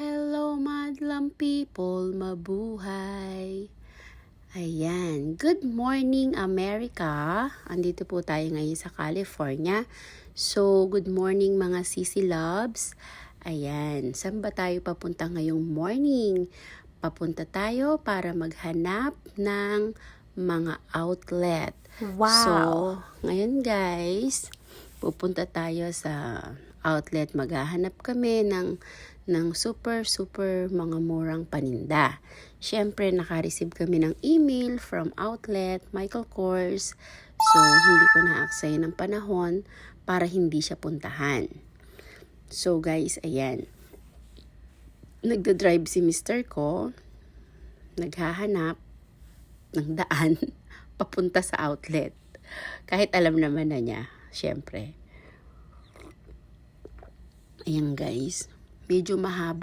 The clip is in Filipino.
Hello madlang people, mabuhay! Ayan, good morning America! Andito po tayo ngayon sa California. So, good morning mga sisi loves. Ayan, saan ba tayo papunta ngayong morning? Papunta tayo para maghanap ng mga outlet. Wow! So, ngayon guys, pupunta tayo sa outlet. Maghahanap kami ng super mga murang paninda. Siyempre, naka-receive kami ng email from outlet, Michael Kors. So, hindi ko na-aksaya ng panahon para hindi siya puntahan. So, guys, ayan. Nagda-drive si Mr. ko. Naghahanap ng daan papunta sa outlet. Kahit alam naman na niya, siyempre. Ayan, guys. Medyo mahaba